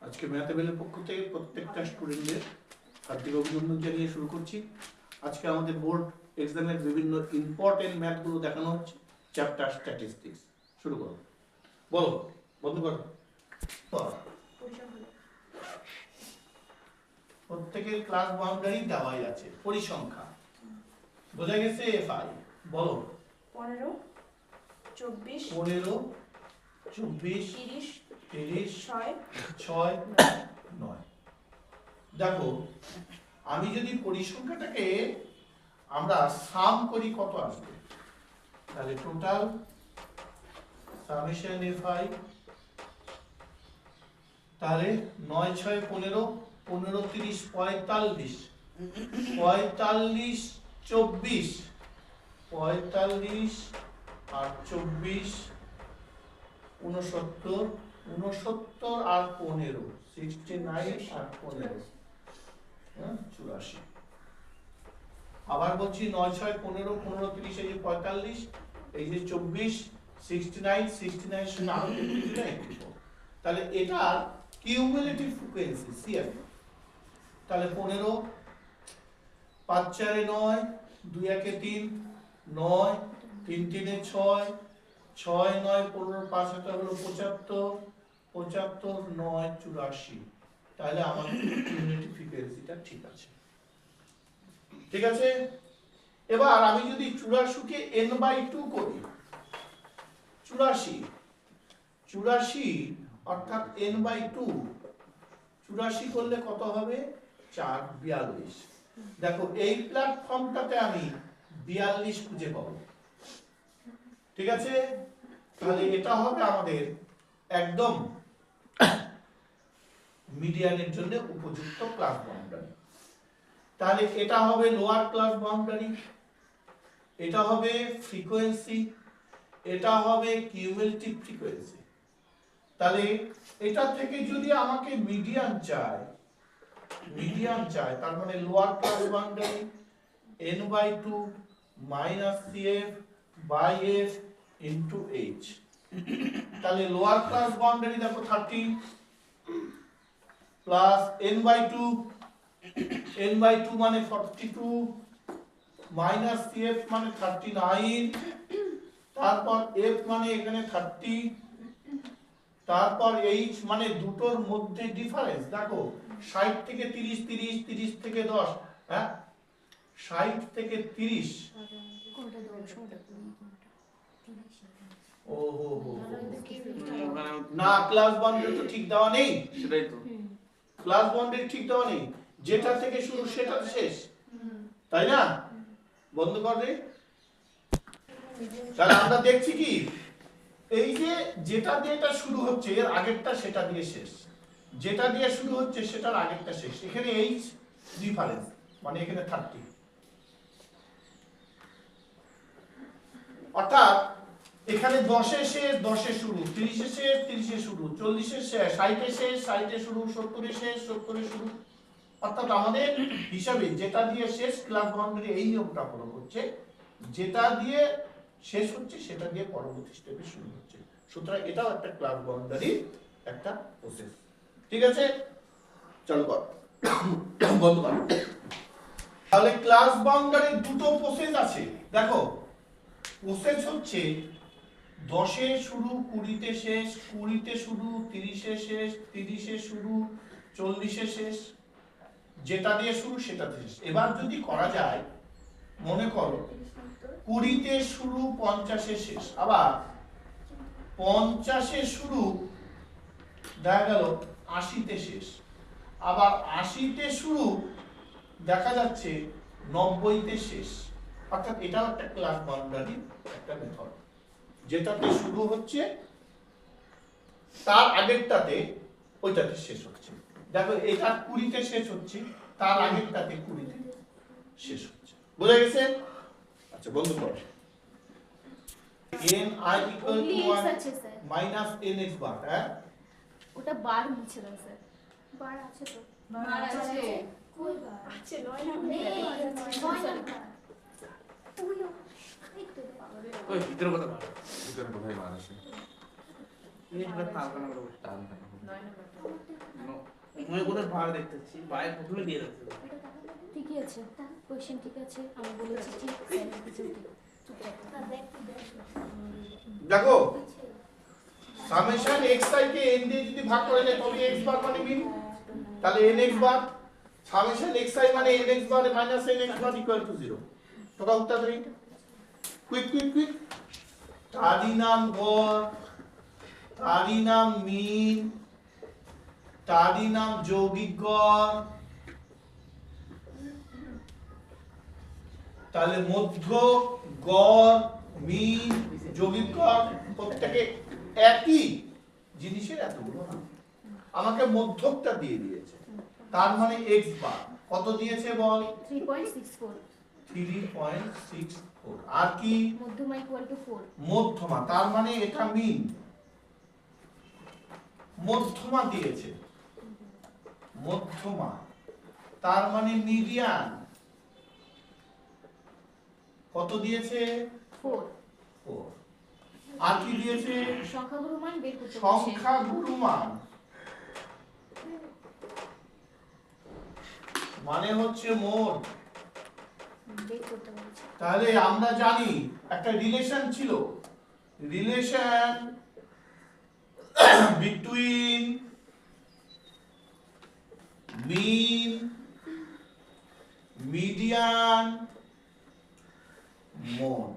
আজকে ম্যাথমেটিক্সের পক্ষ থেকে প্রত্যেকটা স্টুডেন্টদের হার্দিক অভিনন্দন জানিয়ে শুরু করছি। আজকে আমাদের বোর্ড এক্সামের বিভিন্ন ইম্পর্টেন্ট ম্যাথগুলো দেখানো হচ্ছে। চ্যাপ্টার স্ট্যাটিস্টিক্স শুরু করো। বলো, বন্ধ করো। প্রত্যেকের ক্লাস বাউন্ডারি দেওয়াই আছে। পরিসংখ্যা বোঝা গেছে। এফআই বলো 15 24 15 24 30 30 6 6 9। দেখো, আমি যদি পরিসংখ্যাটাকে আমরা সাম করি কত আসবে? তাহলে টোটাল সামেশন এফআই, তাহলে 9 6 15 15 30 45 45 24 45 আর 24 69 69 আর 15 69 আর 15 84। আবার বলছি 9 6 15 15 30 এই যে 45 এই যে 24 69 69 শুনে আরো 84। তাহলে এটা কিউমুলেটিভ ফ্রিকোয়েন্সি সিএফ। তাহলে 15 5 4 9 2 1 3 9 3 3 6 6 9 15 5 7 হলো 75 75 9 84। তাহলে আমাদের কিউমুলেটিভ ফ্রিকোয়েন্সিটা ঠিক আছে। ঠিক আছে। এবার আমি যদি 84 কে n/2 করি, 84 অর্থাৎ n/2 84 করলে কত হবে? 4 42। দেখো এই প্ল্যাটফর্মটাতে আমি 42 খুঁজে পাবো। ঠিক আছে। তাহলে এটা হবে আমাদের একদম মিডিয়ানের জন্য উপযুক্ত ক্লাস বাউন্ডারি। তাহলে এটা হবে লোয়ার ক্লাস বাউন্ডারি, এটা হবে ফ্রিকোয়েন্সি, এটা হবে কিউমুলেটিভ ফ্রিকোয়েন্সি। তাহলে এটা থেকে যদি আমাকে মিডিয়ান চাই তার মানে lower class boundary n/2 minus cf by f into h। তাহলে লোয়ার ক্লাস বাউন্ডারি দেখো 30 প্লাস n/2 মানে 42 মাইনাস cf মানে 39, তারপর f মানে এখানে 30, তারপর h মানে দুটোর মধ্যে ডিফারেন্স। দেখো 60 থেকে 30 30 30 থেকে 10, হ্যাঁ 60 থেকে 30। ওহো না, ক্লাস বাউন্ডারি তো ঠিক দেওয়া নেই। সেটাই তো, ক্লাস বাউন্ডারি ঠিক দেওয়া নেই, যেটা থেকে শুরু সেটা শেষ, তাই না? বন্ধ কর রে। তাহলে আমরা দেখছি কি, এই যে যেটা দিয়ে এটা শুরু হচ্ছে এর আগেরটা সেটা দিয়ে শেষ, যেটা দিয়ে শুরু হচ্ছে সেটার আগেরটা শেষ। এখানে h ডিফারেন্স মানে এখানে 30। অর্থাৎ এখানে 10 এ শেষ 10 এ শুরু, 30 এ শেষ 30 এ শুরু, 40 এ শেষ 60 এ শেষ 60 এ শুরু, 70 এ শেষ 70 এ শুরু। অর্থাৎ আমাদের হিসাবে যেটা দিয়ে শেষ ক্লাস বাউন্ডারি এই নিয়মটা ফলো করছে, যেটা দিয়ে শেষ হচ্ছে সেটা দিয়ে পরবর্তী স্টেপে শুরু হচ্ছে। সুতরাং এটাও একটা ক্লাস বাউন্ডারি একটা প্রসেস। ঠিক আছে, চলো কর বন্ধ কর। তাহলে ক্লাস বাউন্ডারির দুটো প্রসেস আছে। দেখো, প্রসেস হচ্ছে 10 এ শুরু 20 তে শেষ, 20 তে শুরু 30 এ শেষ, 30 এ শুরু 40 এ শেষ। যেটা দিয়ে শুরু সেটাতে শেষ। এবার যদি করা যায়, মনে করো 20 তে শুরু 50 এ শেষ, আবার 50 এ শুরু দেখা গেল 80 তে শেষ, আবার 80 তে শুরু দেখা যাচ্ছে 90 তে শেষ। অর্থাৎ এটাও একটা ক্লাস বাউন্ডারি একটা মেথড, যেটাতে শুরু হচ্ছে তার আগেরটাতে ওইটাতে শেষ হচ্ছে। দেখো এটা 20 তে শেষ হচ্ছে, তার আগেরটাতে 20 তে শেষ হচ্ছে। বোঝা গেছে? আচ্ছা বন্ধ কর। n I equal to 1 minus nx bar, হ্যাঁ ওটা বার মুছে দাও স্যার। বার আছে তো? বার আছে। কই বার? আছে 9 না নেই, 9 নাম্বার। ওই এই তো ওই ভিতরে কথা বল। ভিতরে কোথায় বার আছে? এই পুরো তাল কানা করে টান টান। 9 নাম্বার। মনে করে ভাগ দেখতেছি বাইরে প্রথমে দিয়ে রাখতে ঠিকই আছে কোশ্চেন ঠিক আছে আমি বলেছি ঠিক স্যার কিছু ঠিক চুপচাপ দেখো সামেশন xi কে n দিয়ে যদি ভাগ করা যায় তবে x বার মানে মিন, তাহলে nx বার সামেশন xi মানে nx bar minus nx bar equal to 0। তোমরা উত্তর দিন কুইক কুইক কুইক। তারই নাম গড়, তারই নাম মিন, তারই নাম যৌগিক গড়। তাহলে মধ্য, গড়, মিন, যৌগিক গড় প্রত্যেকে একই জিনিসের এতগুলো নাম। আমাকে মধ্যকটা দিয়ে দিয়েছে, তার মানে x বার কত দিয়েছে বল? 3.64 3.64। আর কি? মধ্যমা ইকুয়াল টু 4 মধ্যমা, তার মানে এটা মিন। মধ্যমা দিয়েছে, মধ্যমা তার মানে মিডিয়ান কত দিয়েছে? 4 4। আর কি দিয়েছে? সংখ্যাগুরু মান বের করতে বলছে সংখ্যা গুরুমান মানে হচ্ছে মোট। বের করতে বলছে তাহলে আমরা জানি একটা রিলেশন ছিল, রিলেশন বিটুইন মিন, মিডিয়ান, মোড।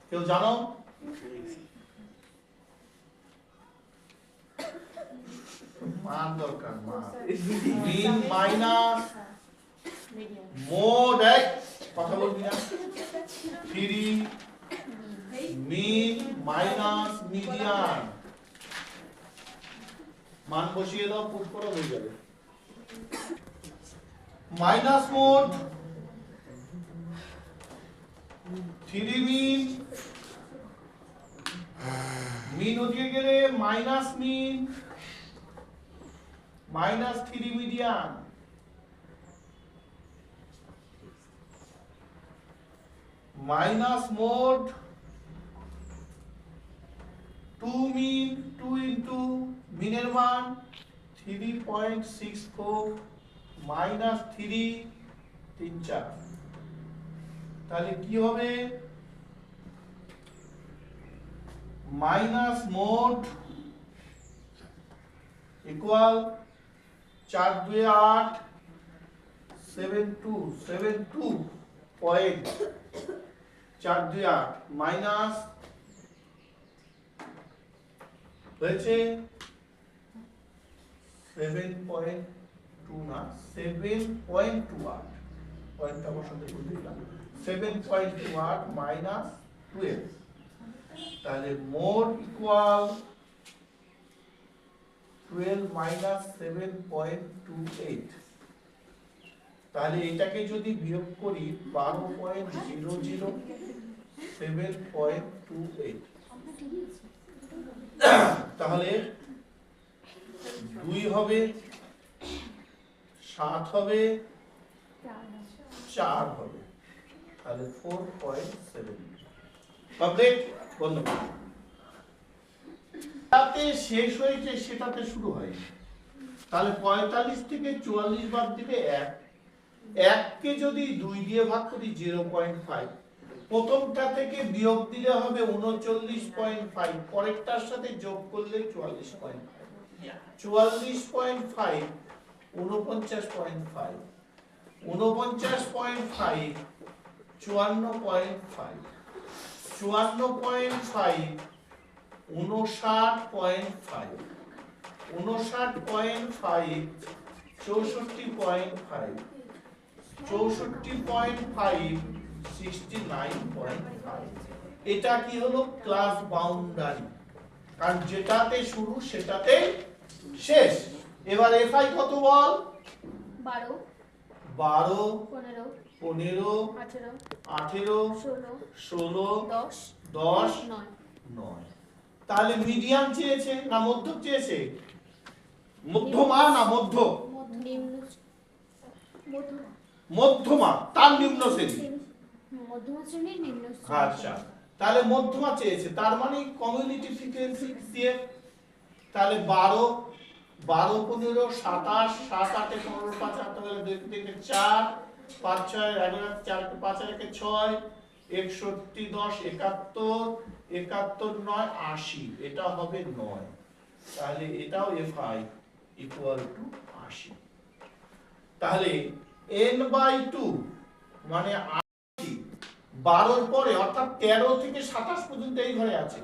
কেউ জানো? মান দরকার, মান। মিন মাইনাস মিডিয়াম মোড এক কথা বলবি না। 3 মিন মাইনাস মিডিয়ান মান বসিয়ে দাও, পুট করো, হয়ে যাবে। মাইনাস মোড 3 মিন, মিন ওদিকে গেলে minus mean minus 3 median, minus mode 2 mean, 2 into মিনের মান 3.64 মাইনাস 3 3 4। তাহলে কি হবে? Minus mode equal 4 2 8 72 point 4 2 8 minus হয়েছে 7.2 না 7.28 পয়েন্টটা বসাতে ভুলে গেলাম। 7.28 মাইনাস 12। তাহলে মোড ইকুয়াল 12 মাইনাস 7.28। তাহলে এটাকে যদি বিয়োগ করি 12.00 7.28, তাহলে 2 হবে 7 হবে 4 হবে, তাহলে 4.7 কমপ্লিট। বন্ধ তাতে শেষ হয়েছে, সেটাতে শুরু হয়নি। তাহলে 45 থেকে 44 বাদ দিবে 1, 1 কে যদি 2 দিয়ে ভাগ করি 0.5, প্রথমটা থেকে বিয়োগ দিলে হবে 39.5, পরেরটার সাথে যোগ করলে 44.5, 44.5 49.5, 49.5 54.5, 54.5 59.5, 59.5 64.5, 64.5 69.5। এটা কি হলো? ক্লাস বাউন্ডারি, কারণ যেটাতে শুরু সেটাতে শেষ। এবার এফআই কত বল? 12 12 15 15 18 18 16 16 10 10 9 9। তাহলে মিডিয়াম চেয়েছে না মধ্যক চেয়েছে? মধ্যমা না মধ্য? নিম্ন মধ্যমা, তার নিম্ন শ্রেণী। মধ্যমা শ্রেণীর নিম্ন আচ্ছা, তাহলে মধ্যমা চেয়েছে, তার মানে কমিউনিটি ফ্রিকোয়েন্সি CF। তাহলে 12 12 15 27 7 8 15 5 8 হলে 2 থেকে 4 5 6 11 4 5 1 6 61 10 71 71 9 80 এটা হবে 9 তাহলে এটাও fi ইকুয়াল টু 80 তাহলে n/2 মানে 80 12 এর পরে অর্থাৎ 13 থেকে 27 পর্যন্ত এই ঘরে আছে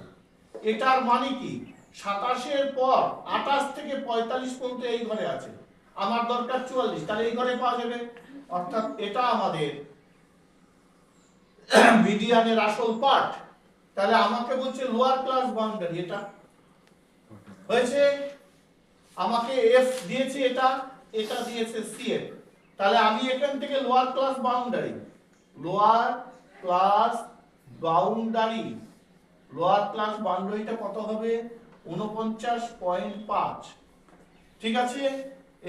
এটার মানে কি 27 এর পর 28 থেকে 45 পর্যন্ত এই ঘরে আছে আমার দরকার 44 তাহলে এই ঘরে পাওয়া যাবে অর্থাৎ এটা আমাদের মিডিয়ানের আসল পার্ট তাহলে আমাকে বলছে লোয়ার ক্লাস বাউন্ডারি এটা হয়েছে আমাকে এফ দিয়েছে এটা এটা দিয়েছে সিএফ তাহলে আমি এখান থেকে lower class boundary lower class বাউন্ডারিটা কত হবে 49.5 ঠিক আছে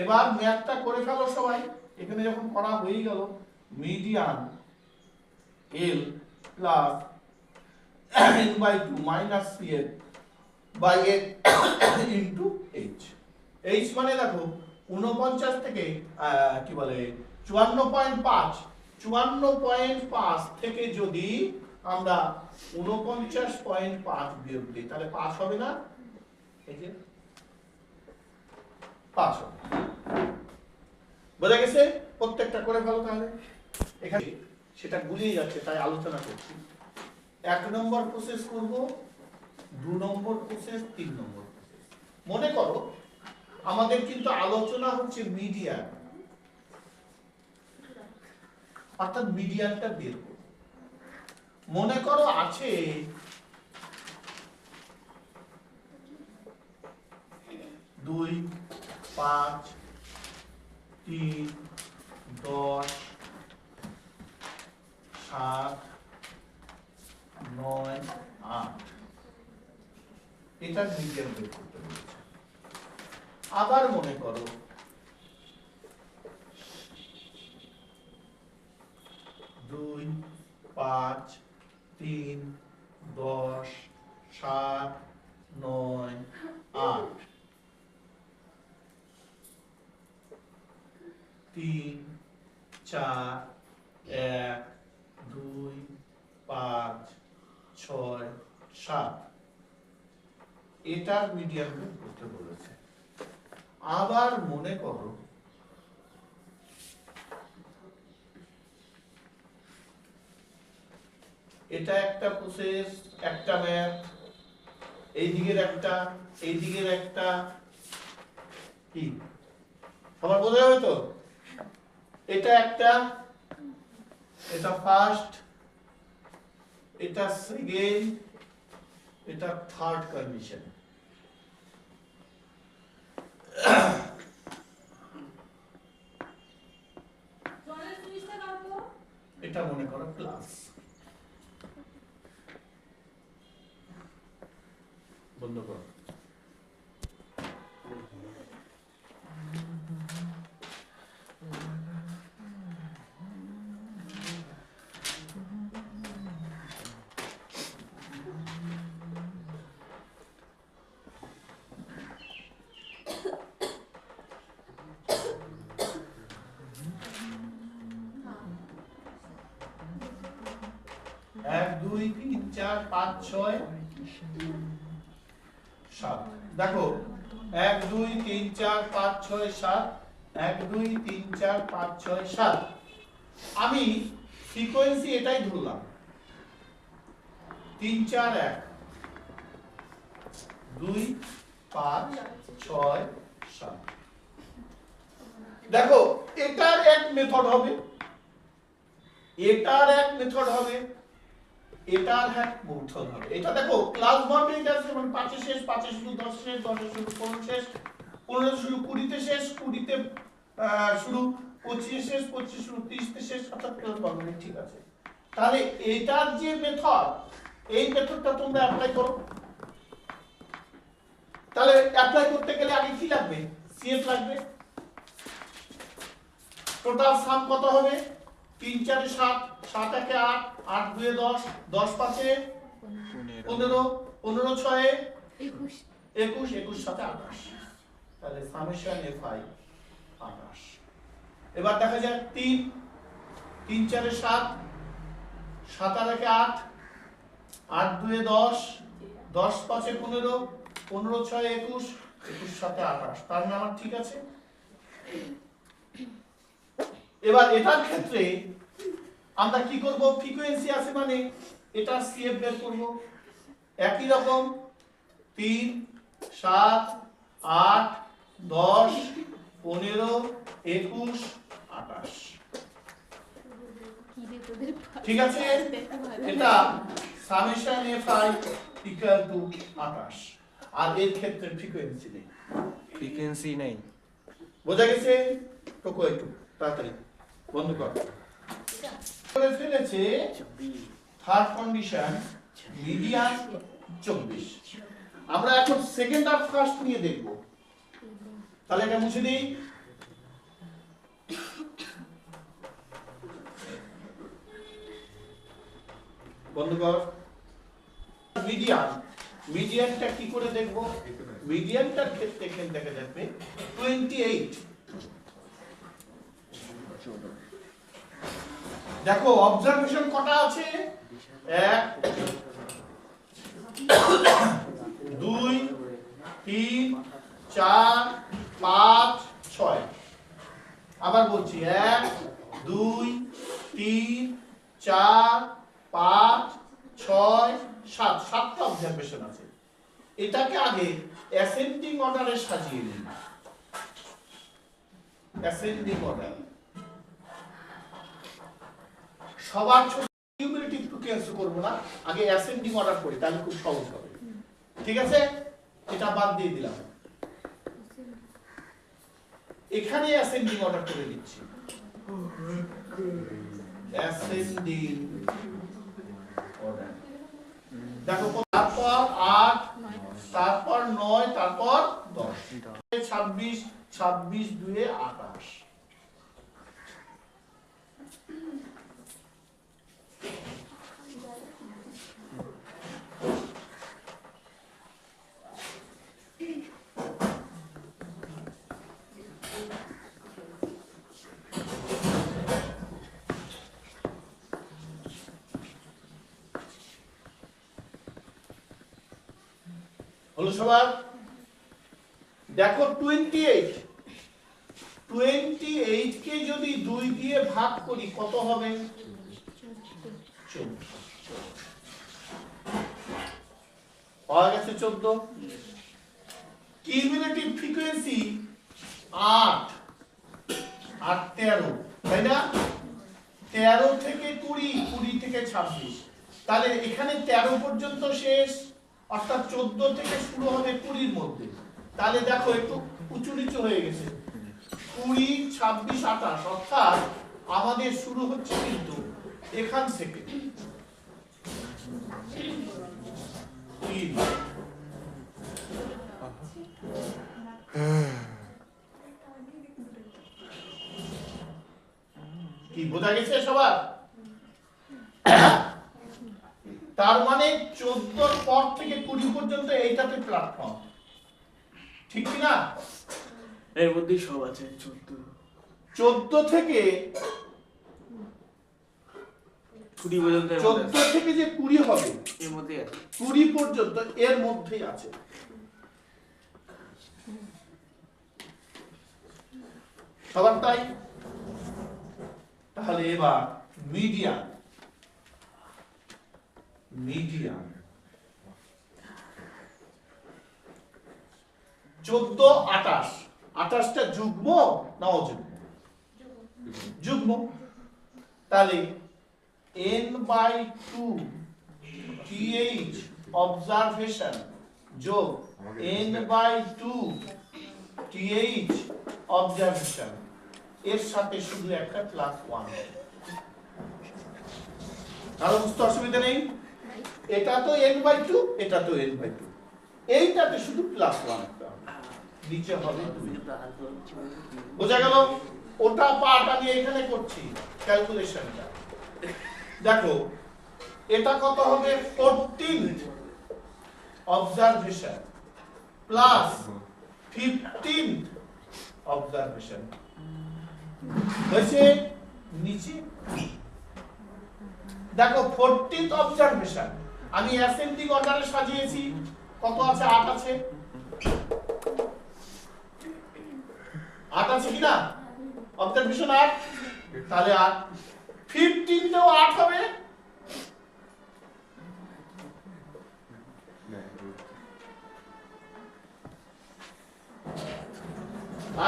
এবার ম্যাথটা করে ফেলো সবাই এখানে যখন করা হয়ে গেল median L plus n/2 minus CF by into H H মানে দেখো 49 থেকে কি বলে 54.5 থেকে যদি আমরা 49.5 বিয়োগ দিই তাহলে 5 হবে না এই যে 5 হবে বোঝা গেছে প্রত্যেকটা করে ফেলো তাহলে এখানে সেটা গুলিয়ে যাচ্ছে তাই আলোচনা করছি 1 নম্বর প্রসেস করব 2 নম্বর প্রসেস 3 নম্বর প্রসেস মনে করো আমাদের কিন্তু আলোচনা হচ্ছে মিডিয়ান অর্থাৎ মিডিয়ানটা বের করব মনে করো আছে 2 5 3 10 7 9 8 এটা মিডিয়ান বের করতে বলেছে আবার মনে করো 2 5 3 10 7 9 8 3 4 1 2 5 6 7 এটার মিডিয়ান বের করতে বলেছে আবার মনে করো এটা একটা প্রসেস একটা ম্যাথ এই দিকের একটা কি সবার বোঝা যাবে তো এটা একটা এটা ফার্স্ট এটা সেকেন্ড এটা থার্ড কন্ডিশন এটা মনে করো ক্লাস বন্ধ করো এক দুই তিন চার পাঁচ ছয় সাত দেখো 1 2 3 4 5 6 7 1 2 3 4 5 6 7 আমি ফ্রিকোয়েন্সি এটাই ধরলাম 3 4 1 2 5 6 7 দেখো এটার এক মেথড হবে এটার এক মেথড হবে এটার এক মেথড হবে এটা দেখো ক্লাস বাউন্ডারি আছে মানে 5 এ শেষ 5 এ শুরু 10 শেষ 10 এ শুরু 15 শেষ 15 শুরু 20 তে শেষ 20 তে শুরু 25 এ শেষ 25 শুরু 30 তে শেষ অর্থাৎ ক্লাস বাউন্ডারি ঠিক আছে তাহলে এটার যে মেথড এই মেথডটা তোমরা অ্যাপ্লাই করো তাহলে অ্যাপ্লাই করতে গেলে আগে কি লাগবে সিএফ লাগবে টোটাল সাম কত হবে 3 4 7 7 1 8 8 2 10 10 5 15 15 6 21 21 7 28 তাহলে সামেশন fi 28। এবার দেখা যাক 3 3 4 7 7 আর 8 8 2 10 10 5 15 15 6 21 21 7 28। তার মানে আমার ঠিক আছে। এবার এটার ক্ষেত্রে আমরা কি করব, ফ্রিকোয়েন্সি আছে মানে এটা সিএফ বের করব। একই রকম 3 7 8 10 15 21 28। কি রে তোদের ঠিক আছে, এটা সামেশন fi ইকুয়াল টু 28। আর এর ক্ষেত্রে ফ্রিকোয়েন্সি নেই, ফ্রিকোয়েন্সি নেই। বোঝা গেছে? টুকু একটু তাড়াতাড়ি বন্ধ কর। করে ফেলেছে থার্ড কন্ডিশন মিডিয়ান 24। আমরা এখন সেকেন্ড আর ফার্স্ট নিয়ে দেখব। তাহলে এটা মুছে দিই। বন্ধ কর। মিডিয়ান, মিডিয়ানটা কি করে দেখব? মিডিয়ানটার ক্ষেত্রে এখানে দেখা যাবে 28। দেখো অবজারভেশন কটা আছে? 1 2 3 4 5 6। আবার বলছি 1 2 3 4 5 6 7, 7টা অবজারভেশন আছে। এটাকে আগে অ্যাসেন্ডিং অর্ডারে সাজিয়ে নিন। অ্যাসেন্ডিং অর্ডার সবার কিউমুলেটিভ ফ্রিকোয়েন্সি করব না, আগে অ্যাসেন্ডিং অর্ডার করি, তাহলে খুব সহজ হবে। ঠিক আছে, এটা বাদ দিয়ে দিলাম। এখানে অ্যাসেন্ডিং অর্ডার করে দিচ্ছি। অ্যাসেন্ডিং অর্ডার দেখো, তারপর 8, তারপর 9, তারপর 10, 26 26 2 28। হলো সবার? দেখো 28 কে যদি 2 দিয়ে ভাগ করি কত হবে? 14। পাওয়া গেছে 14। কিউমুলেটিভ ফ্রিকোয়েন্সি 8 8 13, তাই না? 13 থেকে 20, 20 থেকে 26। তাহলে এখানে 13 পর্যন্ত শেষ, অর্থাৎ 14 থেকে শুরু হবে 20 মধ্যে। তাহলে দেখো একটু উঁচু নিচু হয়ে গেছে, 20 26 28, অর্থাৎ আমাদের শুরু হচ্ছে কিন্তু এখান থেকে। কি বোঝা গেছে সবার? তার মানে 14 পর থেকে 20 পর্যন্ত এইটাতে প্ল্যাটফর্ম, ঠিক কি না? এর মধ্যেই সব আছে। 14 থেকে 20 পর্যন্ত 14 থেকে যে 20 হবে এর মধ্যেই আছে। 20 পর্যন্ত এর মধ্যেই আছে। সবার তাই? তাহলে এবার মিডিয়ান, মিডিয়ান 14 28, 28টা যুগ্ম না অযুগ্ম? যুগ্ম। তাহলে n/2 th অবজারভেশন যোগ n/2 th অবজারভেশন, এর সাথে শুধু একটা +1। কারো বুঝতে অসুবিধা নেই? এটা তো n/2, এটা তো n/2, এইটাতে শুধু +1 একটা হবে, নিচে হবে 2। বোঝা গেল? ওটা পার্ট আমি এখানে করছি ক্যালকুলেশনটা। দেখো এটা কত হবে? 14 অবজারভেশন প্লাস 15th অবজারভেশন হয়েছে নিচে। দেখো 14th অবজারভেশন আমি অ্যাসেন্ডিং অর্ডারে সাজিয়েছি, কত আছে? 8 আছে। 8 আছে কিনা? অবজারভেশন 8, তাহলে 8 15তেও 8 হবে।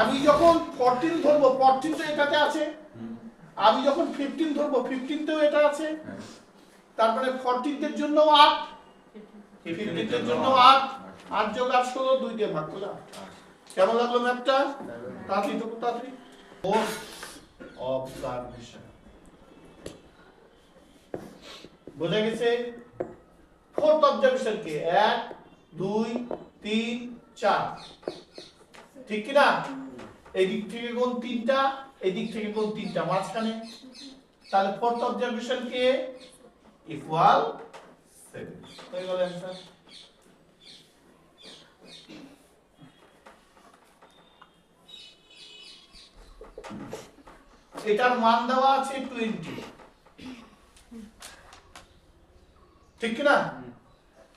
আমি যখন 14 ধরবো 14 তো এটাতে আছে, আমি যখন 15 ধরবো 15 তেও এটা আছে, তারপরে 14 এর জন্য 8, 15 এর জন্য 8, 8 যোগ 8 16, 2 দিয়ে ভাগ করলাম। কেমন লাগলো ম্যাপটা? তাড়াতাড়ি তো তাড়াতাড়ি। ফোর্থ অবজারভেশন বোঝা গেছে? ফোর্থ অবজারভেশন কে 1 2 3 4, ঠিক কি না? এই দিক থেকে কোণ 3টা, এই দিক থেকে কোণ 3টা, মাঝখানে। তাহলে ফোর্থ অবজারভেশন কে ইকুয়াল 7 হয়ে গেল অ্যানসার। এটার মান দেওয়া আছে 20, ঠিক কি না?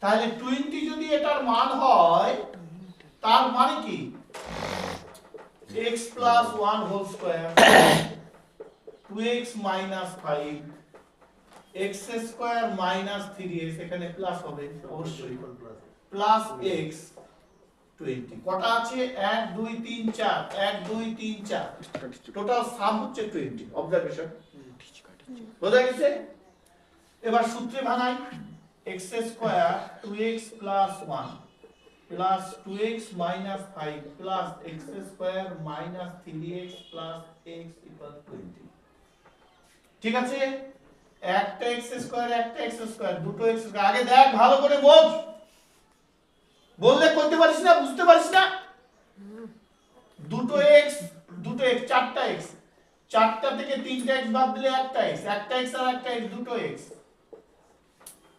তাহলে 20 যদি এটার মান হয়, তার মানে কি x plus 1 whole square 2x minus 5 x square minus 3x, এখানে প্লাস হবে অবশ্যই, প্লাস x 20। কটা আছে? 1 2 3 4, 1 2 3 4, টোটাল সাম হচ্ছে 20 অবজারভেশন। বোঝা গেছে? এবার সূত্রে ভাঙাই। x square 2x plus 1 plus 2x minus 5 plus x square minus 3x plus x equal 20, ঠিক আছে? একটা x square একটা x square, দুটো x square। আগে দেখ ভালো করে বোঝ, বললে করতে পারিস না, বুঝতে পারিস না। দুটো x দুটো x, চারটা x, চারটা থেকে তিনটা x বাদ দিলে একটা x, একটা x আর একটা x, দুটো x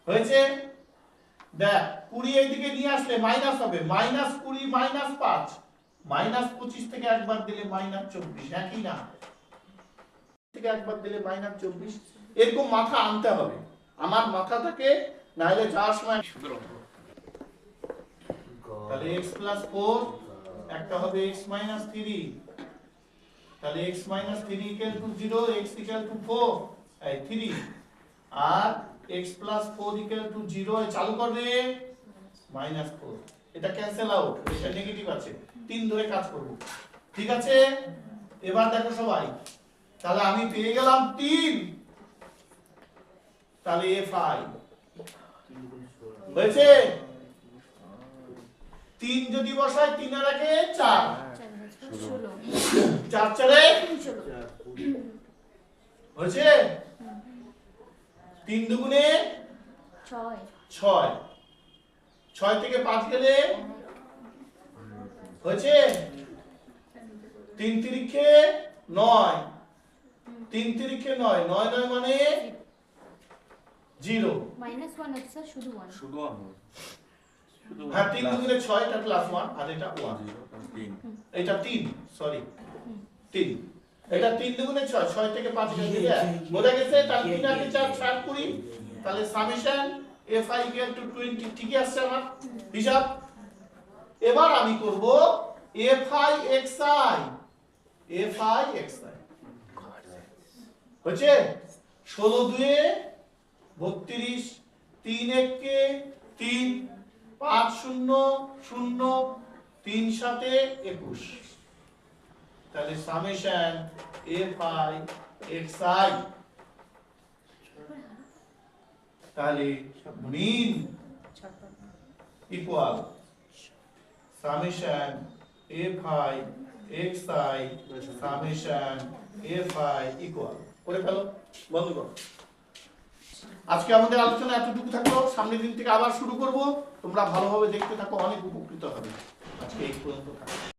হয়েছে। দেখ 20 এইদিকে নিয়ে আসলে মাইনাস হবে, -20 -5, -25 থেকে একবার দিলে -24, একই না? থেকে একবার দিলে -24, এরকম মাথা আনতে হবে। আমার মাথাটাকে নাইলে যাওয়ার সময় তাহলে x + 4, একটা হবে x - 3, তাহলে x - 3 = 0, x = 4 এই 3, আর x + 4 = 0, চালু করবে -4, এটা ক্যান্সেল আউট, এটা নেগেটিভ আছে, 3 ধরে কাজ করব, ঠিক আছে? এবার দেখো সবাই, তাহলে আমি পেয়ে গেলাম 3, তাহলে fi হয়েছে। 3 যদি বসাই 3 আর 1 এ 4, 4 4 এ হয়েছে। 3 দুগুণে 6, 6, 6 থেকে 5 গেলে হয়েছে 3 তিরিখে 9, 3 তিরিখে 9, 9 9 মানে 0, -1 হচ্ছে শুধু 1, শুধু আমি হ্যাঁ 3 দুগুণে 6, এটা +1 আর এটা 1, 3 এটা 3, সরি 3, এটা 3 দুগুণে 6, 6 থেকে 5 গেলে বোঝা গেছে। তাহলে 3 আর 4 7 20, তাহলে সামেশন fi = 20, ঠিকই আসছে আমার হিসাব। এবার আমি করব fi xi, হচ্ছে 16 2 32, 3 1 3, 5 0 0, 3 7 21, তাহলে সামেশন fi xi, তাহলে mean equal summation fi xi summation fi equal করে ফেলো, বন্ধ করো। আজকে আমাদের আলোচনা এতটুকু থাকলো, সামনের দিন থেকে আবার শুরু করব। তোমরা ভালোভাবে দেখতে থাকো, অনেক উপকৃত হবে। আজকে এই পর্যন্ত থাকো।